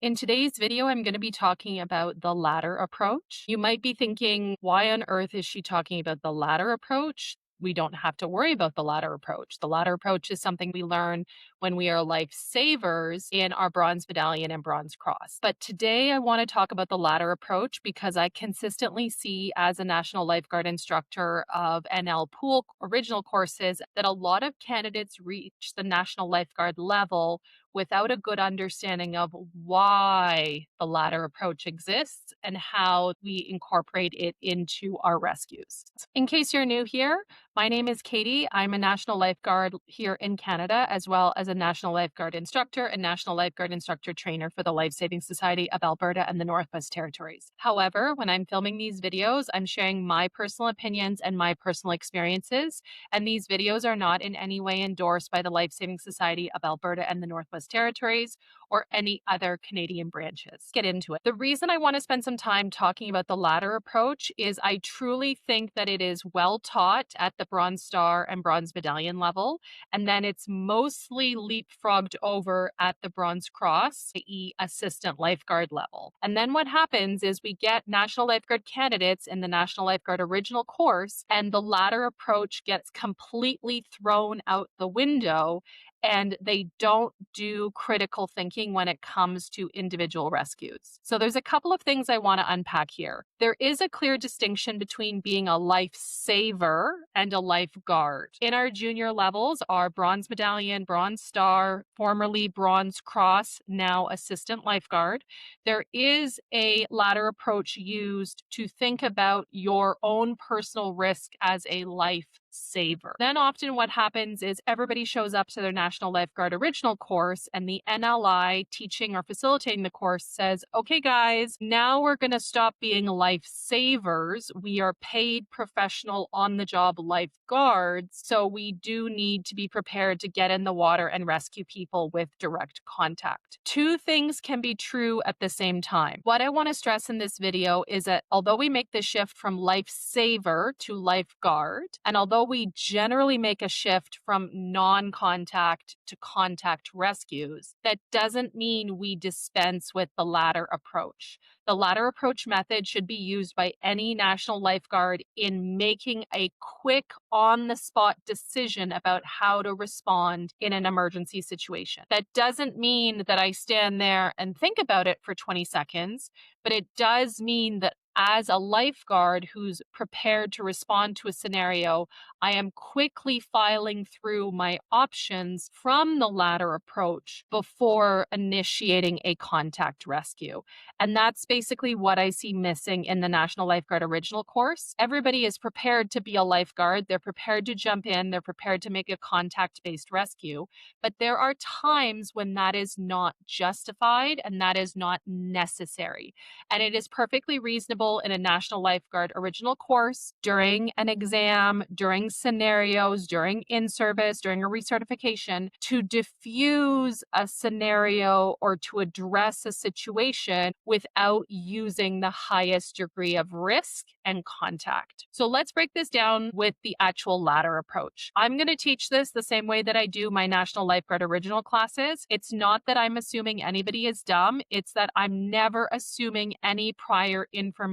In today's video, I'm going to be talking about the ladder approach. You might be thinking, why on earth is she talking about the ladder approach? We don't have to worry about the ladder approach. The ladder approach is something we learn when we are lifesavers in our Bronze Medallion and Bronze Cross. But today I want to talk about the ladder approach because I consistently see as a National Lifeguard instructor of NL Pool original courses that a lot of candidates reach the National Lifeguard level without a good understanding of why the ladder approach exists and how we incorporate it into our rescues. In case you're new here, my name is Katie. I'm a National Lifeguard here in Canada, as well as a National Lifeguard instructor and National Lifeguard instructor trainer for the Life Saving Society of Alberta and the Northwest Territories. However, when I'm filming these videos, I'm sharing my personal opinions and my personal experiences, and these videos are not in any way endorsed by the Life Saving Society of Alberta and the Northwest Territories or any other Canadian branches. Get into it. The reason I want to spend some time talking about the ladder approach is I truly think that it is well taught at the Bronze Star and Bronze Medallion level, and then it's mostly leapfrogged over at the Bronze Cross, i.e. assistant lifeguard level. And then what happens is we get National Lifeguard candidates in the National Lifeguard original course, and the ladder approach gets completely thrown out the window, and they don't do critical thinking when it comes to individual rescues. So there's a couple of things I want to unpack here. There is a clear distinction between being a lifesaver and a lifeguard. In our junior levels, our Bronze Medallion, Bronze Star, formerly Bronze Cross, now assistant lifeguard, there is a ladder approach used to think about your own personal risk as a lifesaver. Then often what happens is everybody shows up to their National Lifeguard original course, and the NLI teaching or facilitating the course says, okay guys, now we're going to stop being lifesavers. We are paid professional on the job lifeguards, so we do need to be prepared to get in the water and rescue people with direct contact. Two things can be true at the same time. What I want to stress in this video is that although we make the shift from lifesaver to lifeguard, and although we generally make a shift from non-contact to contact rescues, that doesn't mean we dispense with the ladder approach. The ladder approach method should be used by any national lifeguard in making a quick, on-the-spot decision about how to respond in an emergency situation. That doesn't mean that I stand there and think about it for 20 seconds, but it does mean that as a lifeguard who's prepared to respond to a scenario, I am quickly filing through my options from the ladder approach before initiating a contact rescue. And that's basically what I see missing in the National Lifeguard original course. Everybody is prepared to be a lifeguard. They're prepared to jump in. They're prepared to make a contact-based rescue. But there are times when that is not justified and that is not necessary. And it is perfectly reasonable in a National Lifeguard original course, during an exam, during scenarios, during in-service, during a recertification, to diffuse a scenario or to address a situation without using the highest degree of risk and contact. So let's break this down with the actual ladder approach. I'm going to teach this the same way that I do my National Lifeguard original classes. It's not that I'm assuming anybody is dumb. It's that I'm never assuming any prior information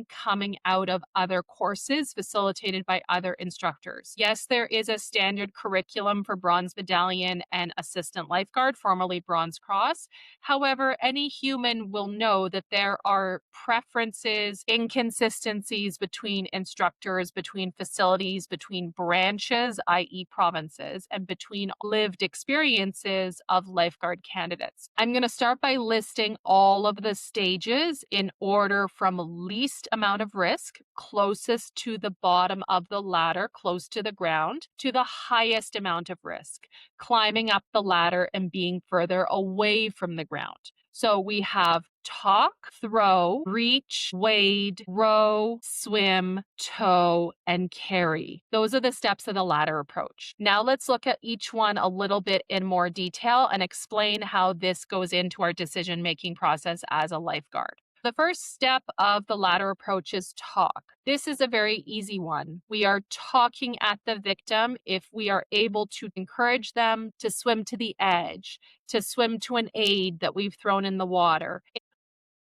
coming out of other courses facilitated by other instructors. Yes, there is a standard curriculum for Bronze Medallion and Assistant Lifeguard, formerly Bronze Cross. However, any human will know that there are preferences, inconsistencies between instructors, between facilities, between branches, i.e. provinces, and between lived experiences of lifeguard candidates. I'm going to start by listing all of the stages in order from least amount of risk, closest to the bottom of the ladder, close to the ground, to the highest amount of risk, climbing up the ladder and being further away from the ground. So we have talk, throw, reach, wade, row, swim, tow, and carry. Those are the steps of the ladder approach. Now let's look at each one a little bit in more detail and explain how this goes into our decision-making process as a lifeguard. The first step of the ladder approach is talk. This is a very easy one. We are talking at the victim if we are able to encourage them to swim to the edge, to swim to an aid that we've thrown in the water.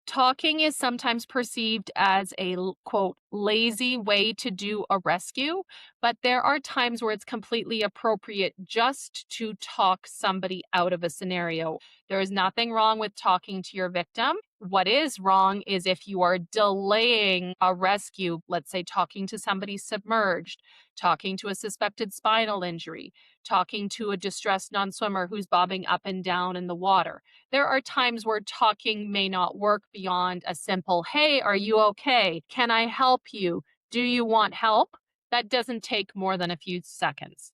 Talking is sometimes perceived as a quote lazy way to do a rescue, but there are times where it's completely appropriate just to talk somebody out of a scenario. There is nothing wrong with talking to your victim. What is wrong is if you are delaying a rescue, let's say talking to somebody submerged, talking to a suspected spinal injury, talking to a distressed non swimmer who's bobbing up and down in the water. There are times where talking may not work beyond a simple, hey, are you okay? Can I help you? Do you want help? That doesn't take more than a few seconds.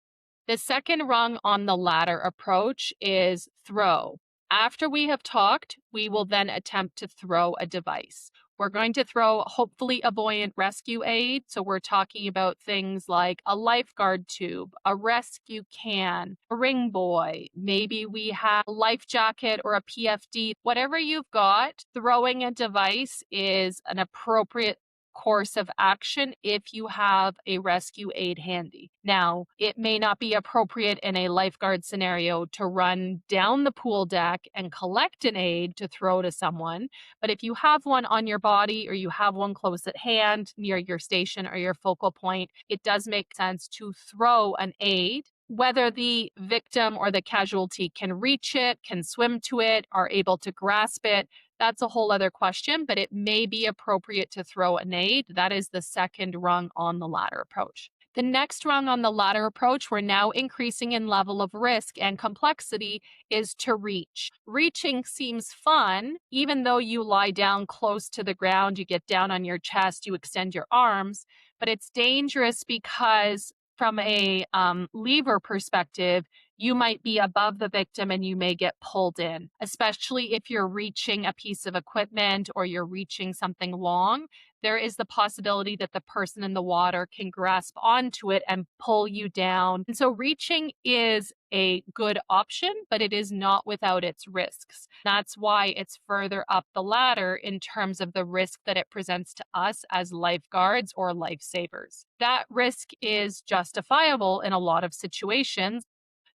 The second rung on the ladder approach is throw. After we have talked, we will then attempt to throw a device. We're going to throw hopefully a buoyant rescue aid. So we're talking about things like a lifeguard tube, a rescue can, a ring buoy. Maybe we have a life jacket or a PFD. Whatever you've got, throwing a device is an appropriate course of action if you have a rescue aid handy. Now, it may not be appropriate in a lifeguard scenario to run down the pool deck and collect an aid to throw to someone, but if you have one on your body or you have one close at hand near your station or your focal point, it does make sense to throw an aid. Whether the victim or the casualty can reach it, can swim to it, are able to grasp it, that's a whole other question, but it may be appropriate to throw an aid. That is the second rung on the ladder approach. The next rung on the ladder approach, we're now increasing in level of risk and complexity, is to reach. Reaching seems fun, even though you lie down close to the ground, you get down on your chest, you extend your arms, but it's dangerous because from a lever perspective, you might be above the victim and you may get pulled in, especially if you're reaching a piece of equipment or you're reaching something long. There is the possibility that the person in the water can grasp onto it and pull you down. And so reaching is a good option, but it is not without its risks. That's why it's further up the ladder in terms of the risk that it presents to us as lifeguards or lifesavers. That risk is justifiable in a lot of situations.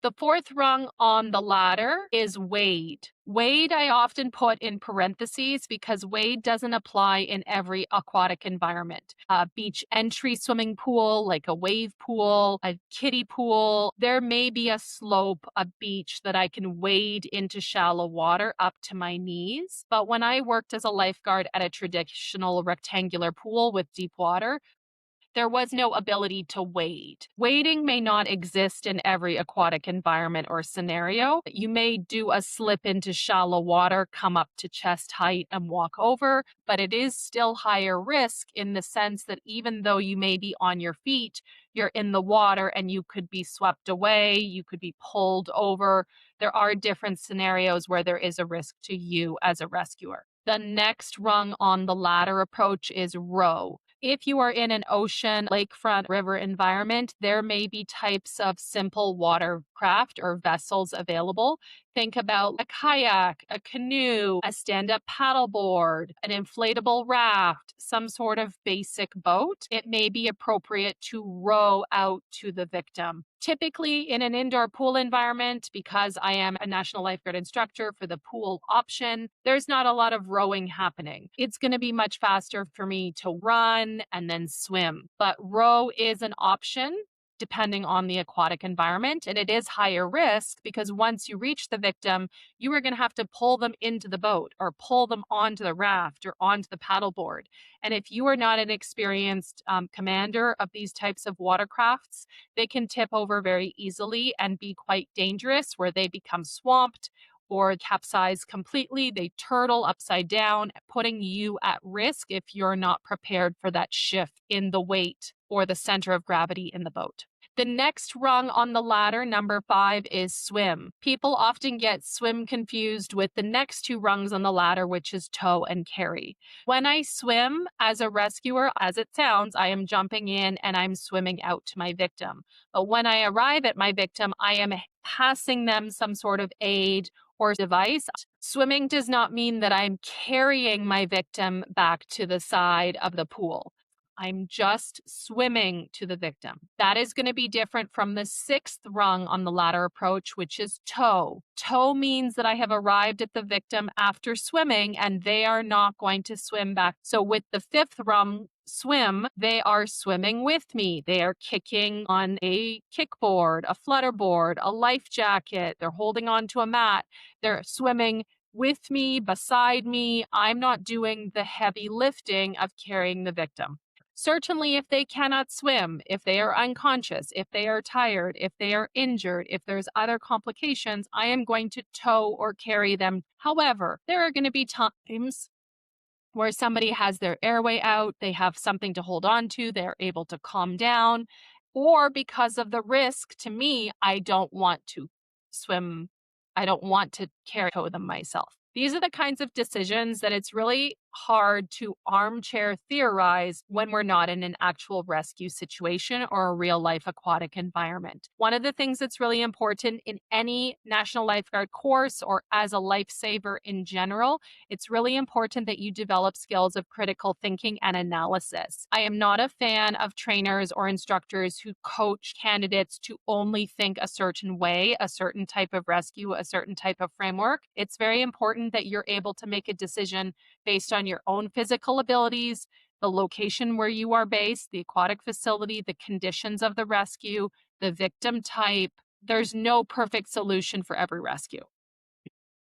The fourth rung on the ladder is wade. Wade, I often put in parentheses because wade doesn't apply in every aquatic environment. A beach entry swimming pool, like a wave pool, a kiddie pool, there may be a slope, a beach that I can wade into shallow water up to my knees. But when I worked as a lifeguard at a traditional rectangular pool with deep water, there was no ability to wade. Wading may not exist in every aquatic environment or scenario. You may do a slip into shallow water, come up to chest height and walk over, but it is still higher risk in the sense that even though you may be on your feet, you're in the water and you could be swept away, you could be pulled over. There are different scenarios where there is a risk to you as a rescuer. The next rung on the ladder approach is row. If you are in an ocean, lakefront, river environment, there may be types of simple watercraft or vessels available. Think about a kayak, a canoe, a stand-up paddleboard, an inflatable raft, some sort of basic boat. It may be appropriate to row out to the victim. Typically in an indoor pool environment, because I am a national lifeguard instructor for the pool option, there's not a lot of rowing happening. It's going to be much faster for me to run and then swim. But row is an option depending on the aquatic environment. And it is higher risk because once you reach the victim, you are going to have to pull them into the boat or pull them onto the raft or onto the paddleboard. And if you are not an experienced commander of these types of watercrafts, they can tip over very easily and be quite dangerous where they become swamped or capsize completely. They turtle upside down, putting you at risk if you're not prepared for that shift in the weight or the center of gravity in the boat. The next rung on the ladder, number 5, is swim. People often get swim confused with the next 2 rungs on the ladder, which is tow and carry. When I swim as a rescuer, as it sounds, I am jumping in and I'm swimming out to my victim. But when I arrive at my victim, I am passing them some sort of aid or device. Swimming does not mean that I'm carrying my victim back to the side of the pool. I'm just swimming to the victim. That is going to be different from the sixth rung on the ladder approach, which is tow. Tow means that I have arrived at the victim after swimming and they are not going to swim back. So with the fifth rung swim, they are swimming with me. They are kicking on a kickboard, a flutterboard, a life jacket. They're holding on to a mat. They're swimming with me, beside me. I'm not doing the heavy lifting of carrying the victim. Certainly, if they cannot swim, if they are unconscious, if they are tired, if they are injured, if there's other complications, I am going to tow or carry them. However, there are going to be times where somebody has their airway out, they have something to hold on to, they're able to calm down, or because of the risk to me, I don't want to swim, I don't want to carry tow them myself. These are the kinds of decisions that it's really hard to armchair theorize when we're not in an actual rescue situation or a real life aquatic environment. One of the things that's really important in any National Lifeguard course or as a lifesaver in general, it's really important that you develop skills of critical thinking and analysis. I am not a fan of trainers or instructors who coach candidates to only think a certain way, a certain type of rescue, a certain type of framework. It's very important that you're able to make a decision based on your own physical abilities, the location where you are based, the aquatic facility, the conditions of the rescue, the victim type. There's no perfect solution for every rescue.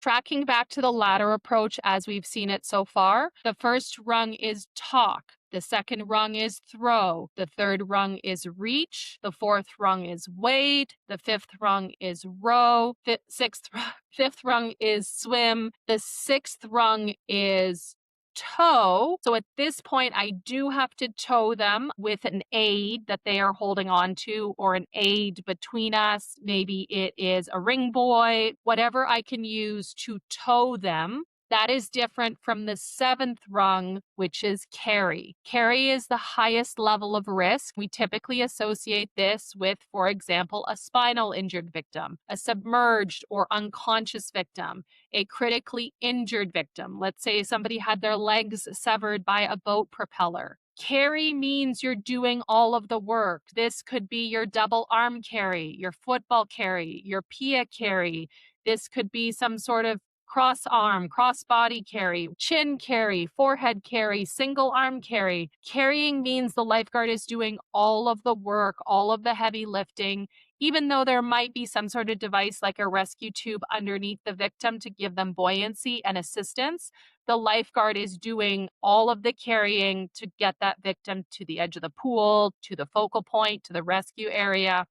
Tracking back to the ladder approach as we've seen it so far, the first rung is talk. The second rung is throw. The third rung is reach. The fourth rung is wade. The fifth rung is row. Fifth rung is swim. The sixth rung is tow. So at this point, I do have to tow them with an aid that they are holding on to or an aid between us. Maybe it is a ring buoy, whatever I can use to tow them. That is different from the seventh rung, which is carry. Carry is the highest level of risk. We typically associate this with, for example, a spinal injured victim, a submerged or unconscious victim, a critically injured victim. Let's say somebody had their legs severed by a boat propeller. Carry means you're doing all of the work. This could be your double arm carry, your football carry, your PIA carry. This could be some sort of cross arm, cross body carry, chin carry, forehead carry, single arm carry. Carrying means the lifeguard is doing all of the work, all of the heavy lifting, even though there might be some sort of device like a rescue tube underneath the victim to give them buoyancy and assistance. The lifeguard is doing all of the carrying to get that victim to the edge of the pool, to the focal point, to the rescue area.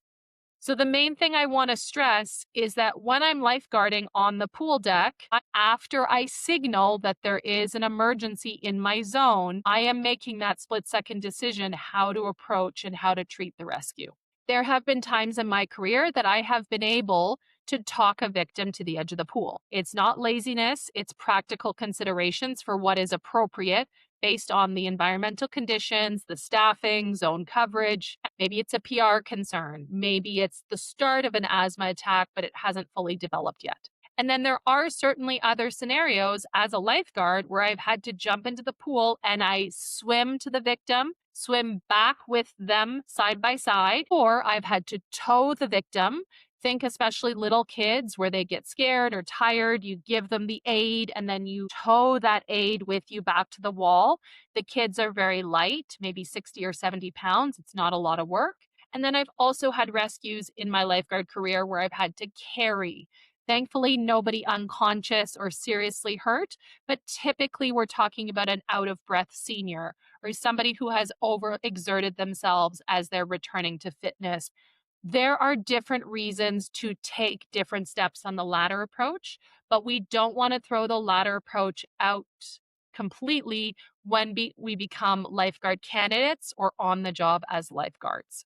So the main thing I want to stress is that when I'm lifeguarding on the pool deck, after I signal that there is an emergency in my zone, I am making that split-second decision how to approach and how to treat the rescue. There have been times in my career that I have been able to talk a victim to the edge of the pool. It's not laziness, it's practical considerations for what is appropriate based on the environmental conditions, the staffing, zone coverage. Maybe it's a PR concern. Maybe it's the start of an asthma attack, but it hasn't fully developed yet. And then there are certainly other scenarios as a lifeguard where I've had to jump into the pool and I swim to the victim, swim back with them side by side, or I've had to tow the victim. Think especially little kids where they get scared or tired, you give them the aid and then you tow that aid with you back to the wall. The kids are very light, maybe 60 or 70 pounds. It's not a lot of work. And then I've also had rescues in my lifeguard career where I've had to carry. Thankfully, nobody unconscious or seriously hurt, but typically we're talking about an out of breath senior or somebody who has overexerted themselves as they're returning to fitness. There are different reasons to take different steps on the ladder approach, but we don't want to throw the ladder approach out completely when we become lifeguard candidates or on the job as lifeguards.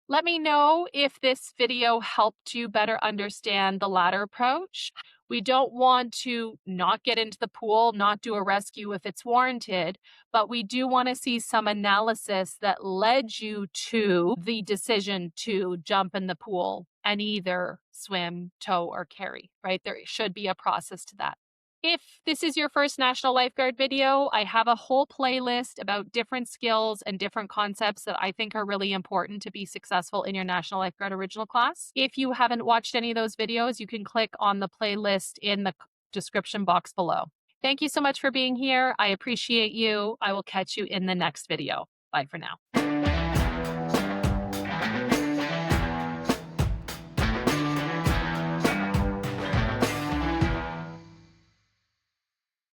Let me know if this video helped you better understand the ladder approach. We don't want to not get into the pool, not do a rescue if it's warranted, but we do want to see some analysis that led you to the decision to jump in the pool and either swim, tow, or carry, right? There should be a process to that. If this is your first National Lifeguard video, I have a whole playlist about different skills and different concepts that I think are really important to be successful in your National Lifeguard Original class. If you haven't watched any of those videos, you can click on the playlist in the description box below. Thank you so much for being here. I appreciate you. I will catch you in the next video. Bye for now.